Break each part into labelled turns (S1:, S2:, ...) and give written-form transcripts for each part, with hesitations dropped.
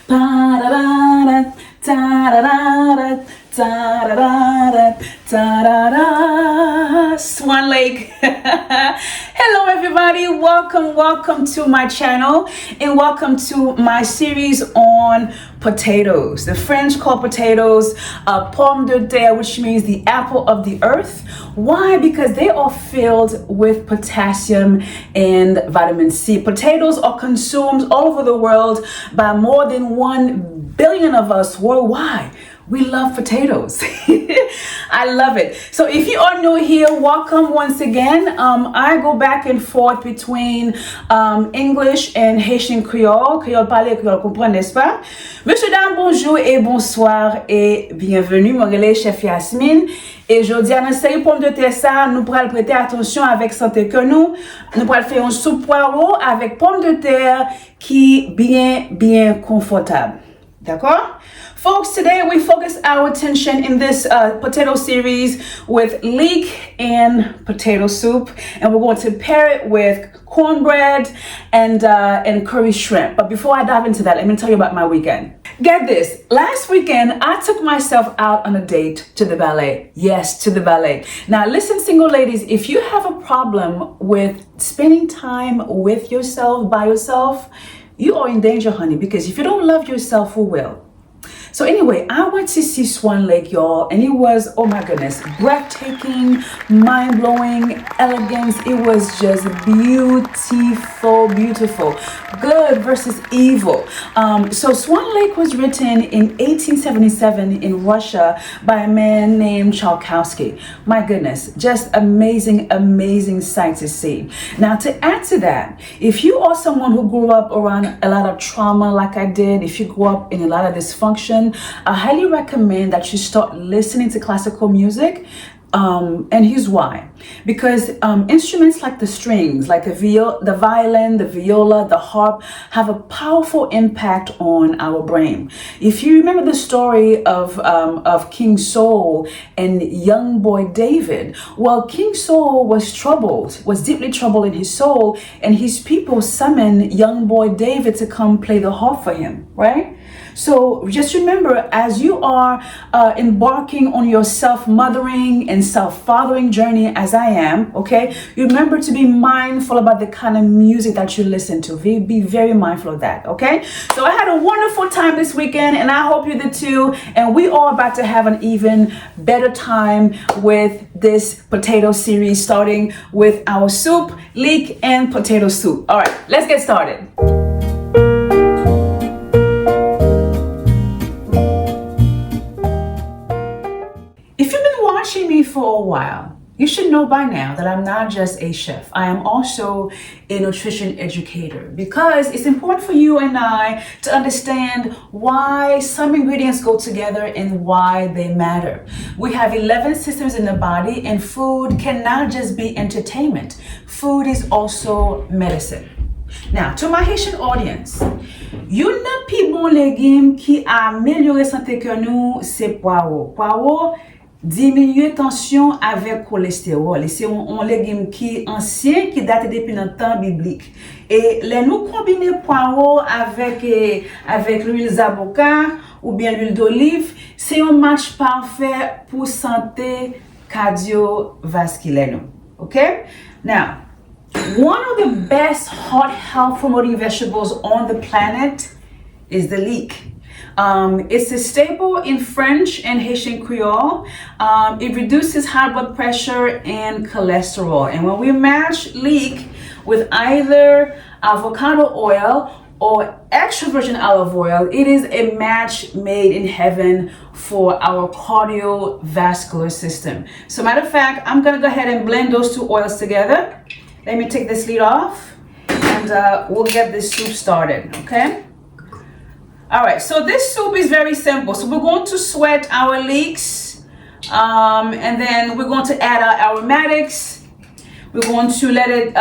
S1: Pa-da-da-da, ta-da-da-da, ta-da-da-da, ta-da-da. Swan Lake. Hello everybody, welcome to my channel and welcome to my series on potatoes. The French call potatoes pomme de terre, which means the apple of the earth. Why? Because they are filled with potassium and vitamin C. Potatoes are consumed all over the world by more than 1 billion of us worldwide. We love potatoes. I love it. So if you are new here, welcome once again. I go back and forth between English and Haitian Creole. Creole parler, Creole comprendre, n'est-ce pas? Monsieur, dames, bonjour et bonsoir et bienvenue. Mon relais chef Yasmine. Et aujourd'hui, à notre série pomme de terre, ça, nous pourrons prêter attention avec santé que nous pourrons faire un soupe poireau avec pomme de terre qui est bien confortable. D'accord? Folks, today we focus our attention in this potato series with leek and potato soup, and we're going to pair it with cornbread and curry shrimp. But before I dive into that, let me tell you about my weekend. Get this, last weekend I took myself out on a date to the ballet. Yes, to the ballet. Now listen, single ladies, if you have a problem with spending time with yourself, by yourself, you are in danger, honey, because if you don't love yourself, who will? So anyway, I went to see Swan Lake, y'all, and it was, oh my goodness, breathtaking, mind-blowing, elegance. It was just beautiful, beautiful. Good versus evil. So Swan Lake was written in 1877 in Russia by a man named Tchaikovsky. My goodness, just amazing, amazing sight to see. Now to add to that, if you are someone who grew up around a lot of trauma like I did, if you grew up in a lot of dysfunction, I highly recommend that you start listening to classical music. And here's why. Because instruments like the strings, like the violin, the viola, the harp, have a powerful impact on our brain. If you remember the story of King Saul and young boy David, well, King Saul was deeply troubled in his soul, and his people summoned young boy David to come play the harp for him, right? So just remember, as you are embarking on your self-mothering and self-fathering journey, as I am, okay, you remember to be mindful about the kind of music that you listen to. Be very mindful of that, okay? So I had a wonderful time this weekend, and I hope you did too. And we are about to have an even better time with this potato series, starting with our soup, leek and potato soup. All right, let's get started. Me for a while, you should know by now that I'm not just a chef. I am also a nutrition educator, because it's important for you and I to understand why some ingredients go together and why they matter. We have 11 systems in the body, and food cannot just be entertainment. Food is also medicine. Now, to my Haitian audience, yon nan pi bon légume qui améliore santé que nous, c'est poireau. Poireau diminuer tension avec cholestérol. Et c'est un légume qui est ancien, qui date depuis le temps biblique. Et les nous combiner poireau avec l'huile d'avocat ou bien l'huile d'olive, c'est un match parfait pour santé cardiovasculaire. Okay? Now, one of the best heart health promoting vegetables on the planet is the leek. It's a staple in French and Haitian Creole. It reduces high blood pressure and cholesterol. And when we match leek with either avocado oil or extra virgin olive oil, it is a match made in heaven for our cardiovascular system. So matter of fact, I'm gonna go ahead and blend those two oils together. Let me take this lid off, and we'll get this soup started, okay? All right, so this soup is very simple. So we're going to sweat our leeks, and then we're going to add our aromatics. We're going to let it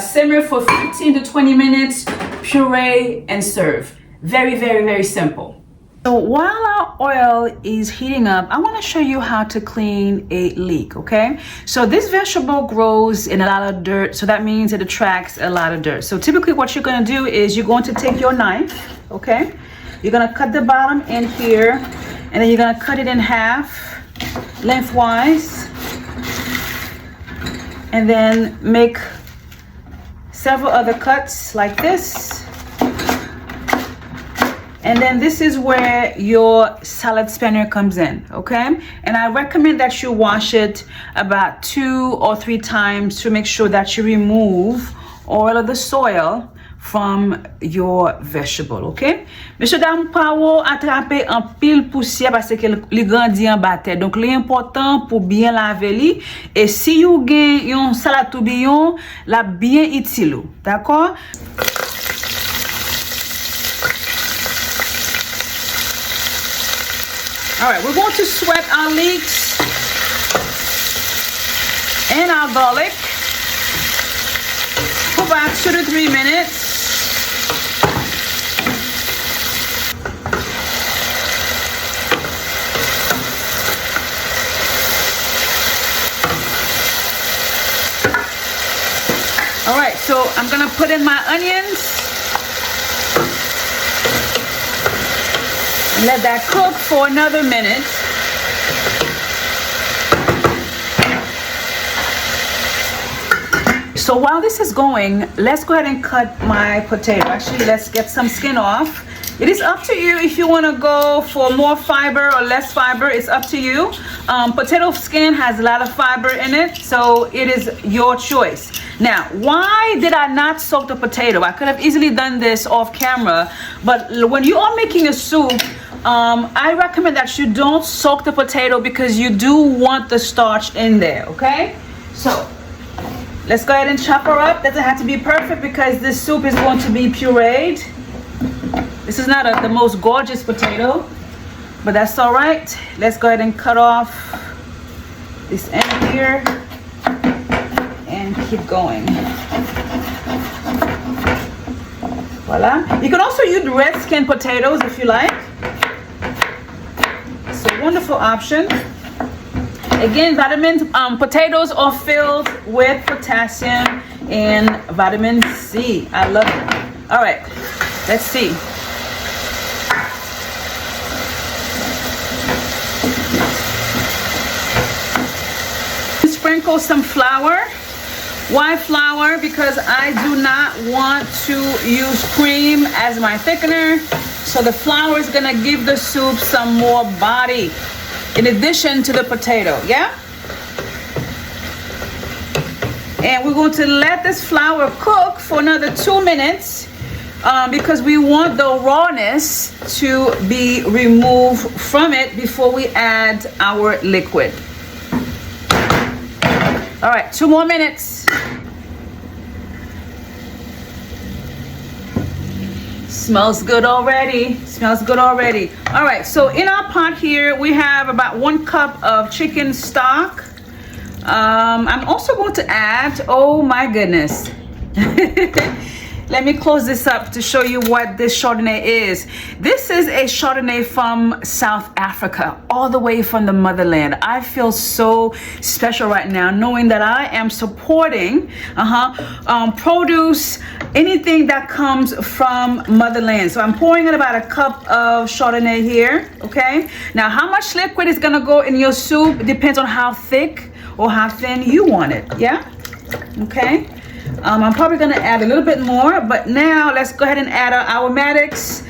S1: simmer for 15 to 20 minutes, puree, and serve. Very, very, very simple. So while our oil is heating up, I want to show you how to clean a leek, okay? So this vegetable grows in a lot of dirt, so that means it attracts a lot of dirt. So typically what you're going to do is you're going to take your knife, okay? You're gonna cut the bottom in here, and then you're gonna cut it in half, lengthwise, and then make several other cuts like this. And then this is where your salad spinner comes in, okay? And I recommend that you wash it about 2 or 3 times to make sure that you remove all of the soil from your vegetable, okay? Monsieur dame pa ou attraper en pile poussière parce que li grandi en bas terre. Donc l'important pour bien laver li, et si you gen yon salade tourbillon, la bien utile, d'accord? All right, we're going to sweat our leeks and our garlic for about 2 to 3 minutes. All right, so I'm gonna put in my onions. Let that cook for another minute. So while this is going, let's go ahead and cut my potato. Actually, let's get some skin off. It is up to you if you want to go for more fiber or less fiber. It's up to you. Potato skin has a lot of fiber in it, so it is your choice. Now, why did I not soak the potato? I could have easily done this off camera, but when you are making a soup, I recommend that you don't soak the potato because you do want the starch in there, okay? So let's go ahead and chop her up. Doesn't have to be perfect because this soup is going to be pureed. This is not the most gorgeous potato, but that's all right. Let's go ahead and cut off this end here and keep going. Voila. You can also use red skin potatoes if you like. It's a wonderful option. Again, potatoes are filled with potassium and vitamin C. I love it. All right, let's see. Sprinkle some flour. Why flour? Because I do not want to use cream as my thickener. So the flour is gonna give the soup some more body in addition to the potato, yeah? And we're going to let this flour cook for another 2 minutes because we want the rawness to be removed from it before we add our liquid. All right, 2 more minutes. Smells good already. Smells good already. All right, so in our pot here, we have about 1 cup of chicken stock. I'm also going to add, oh my goodness. Let me close this up to show you what this Chardonnay is. This is a Chardonnay from South Africa, all the way from the motherland. I feel so special right now knowing that I am supporting produce, anything that comes from motherland. So I'm pouring in about 1 cup of Chardonnay here, okay? Now, how much liquid is gonna go in your soup depends on how thick or how thin you want it, yeah? Okay. I'm probably gonna add a little bit more, but now let's go ahead and add our aromatics.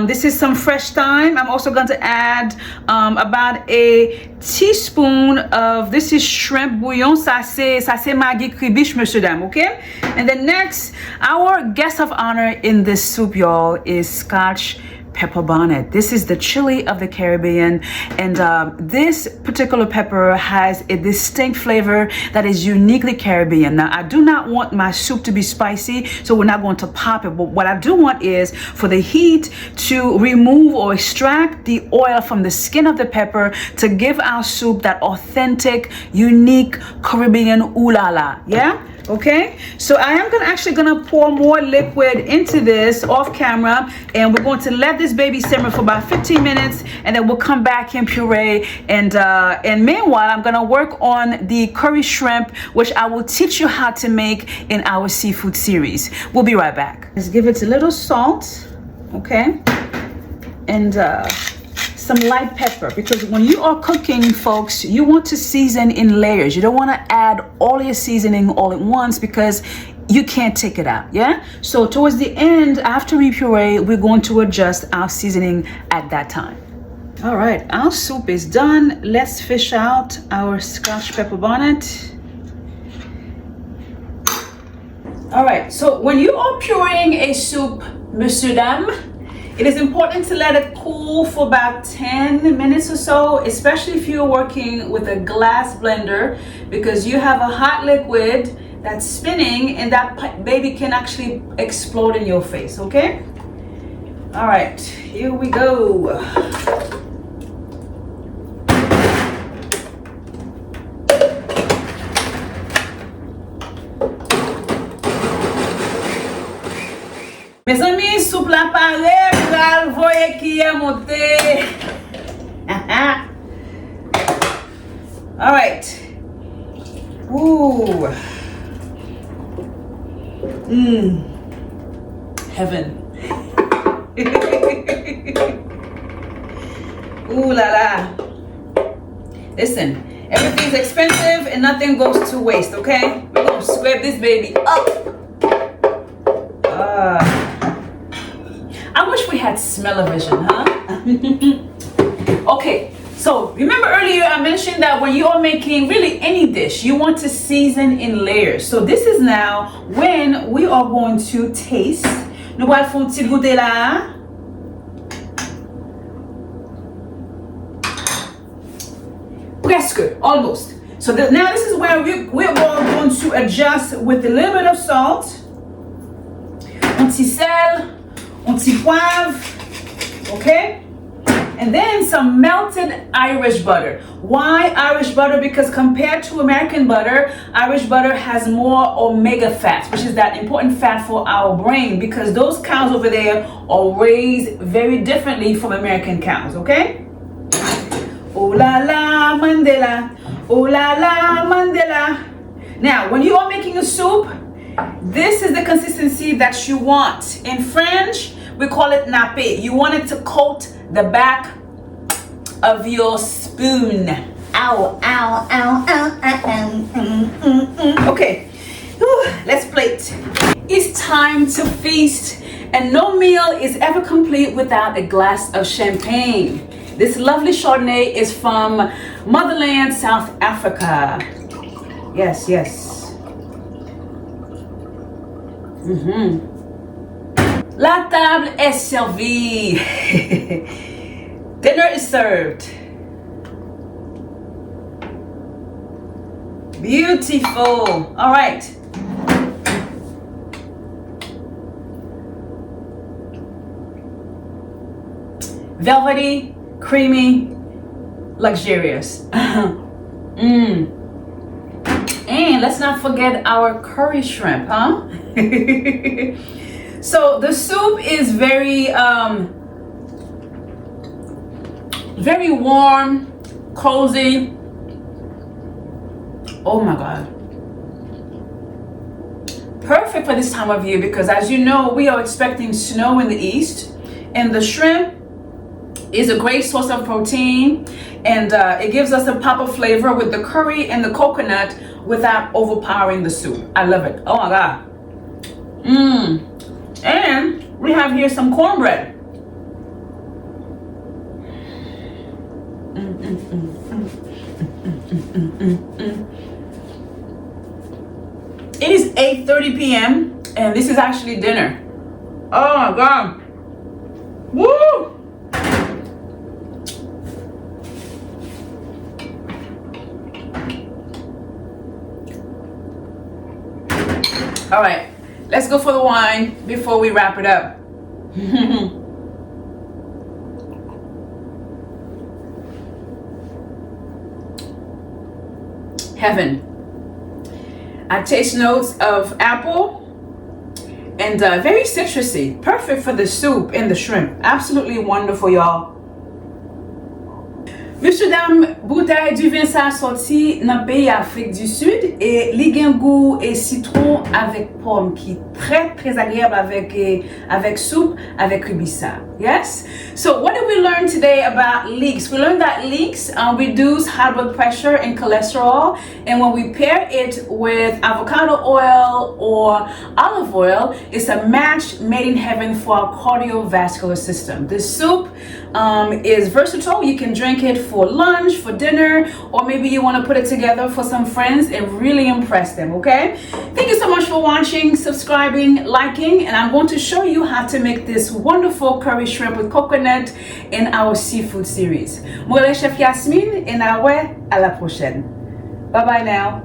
S1: This is some fresh thyme. I'm also going to add about a teaspoon of, this is shrimp bouillon. Ça c'est Maggi Kribish, monsieur dame, okay? And then next, our guest of honor in this soup, y'all, is Scotch pepper bonnet. This is the chili of the Caribbean, and this particular pepper has a distinct flavor that is uniquely Caribbean. Now, I do not want my soup to be spicy, so we're not going to pop it, but what I do want is for the heat to remove or extract the oil from the skin of the pepper to give our soup that authentic, unique Caribbean ooh la la, yeah? Okay, so I am actually gonna pour more liquid into this off camera, and we're going to let this baby simmer for about 15 minutes, and then we'll come back and puree. And meanwhile, I'm gonna work on the curry shrimp, which I will teach you how to make in our seafood series. We'll be right back. Let's give it a little salt, okay? and some light pepper, because when you are cooking, folks, you want to season in layers. You don't want to add all your seasoning all at once because you can't take it out. Yeah, so towards the end, after we puree, we're going to adjust our seasoning at that time. All right, our soup is done. Let's fish out our scotch pepper bonnet. All right, so when you are pureeing a soup, monsieur, dame, it is important to let it cool for about 10 minutes or so, especially if you're working with a glass blender, because you have a hot liquid that's spinning and that baby can actually explode in your face, okay? All right, here we go. Mes amis, soupe la pare, pral voye ki a monte. All right. Ooh. Heaven. Ooh la la. Listen, everything's expensive and nothing goes to waste, okay? We're gonna scrape this baby up. I wish we had smell-o-vision, huh? Okay, so remember earlier I mentioned that when you are making really any dish, you want to season in layers. So this is now when we are going to taste. Nous allons faire un petit goûter là. Presque, almost. So now this is where we're going to adjust with a little bit of salt, un petit sel, un petit poivre, okay? And then some melted Irish butter. Why Irish butter? Because compared to American butter, Irish butter has more omega fats, which is that important fat for our brain, because those cows over there are raised very differently from American cows, okay? Oh la la Mandela, oh la la Mandela. Now, when you are making a soup, this is the consistency that you want. In French, we call it nappé. You want it to coat the back of your spoon. Ow, ow, ow, ow, ow. Okay, whew, let's plate. It's time to feast, and no meal is ever complete without a glass of champagne. This lovely Chardonnay is from motherland, South Africa. Yes, yes. La table est servie. Dinner is served. Beautiful. All right. Velvety, creamy, luxurious. And let's not forget our curry shrimp, huh? So the soup is very very warm, cozy. Oh my God. Perfect for this time of year, because as you know, we are expecting snow in the east, and the shrimp is a great source of protein, and it gives us a pop of flavor with the curry and the coconut without overpowering the soup. I love it. Oh my God. And we have here some cornbread. It is 8:30 p.m. and this is actually dinner. Oh my God. Woo! All right, let's go for the wine before we wrap it up. Heaven. I taste notes of apple and very citrusy. Perfect for the soup and the shrimp. Absolutely wonderful, y'all. Monsieur dame, bouteille du vin ça sorti dans le pays Afrique du Sud et li gen goût et citron avec pomme qui est très agréable avec soupe avec ribissa. Yes? So what did we learn today about leeks? We learned that leeks reduce high blood pressure and cholesterol, and when we pair it with avocado oil or olive oil, it's a match made in heaven for our cardiovascular system. The soup is versatile. You can drink it for lunch, for dinner, or maybe you want to put it together for some friends and really impress them, okay? Thank you so much for watching, subscribing, liking, and I'm going to show you how to make this wonderful curry shrimp with coconut in our seafood series. Moi, le chef Yasmine, et à la prochaine. Bye bye now.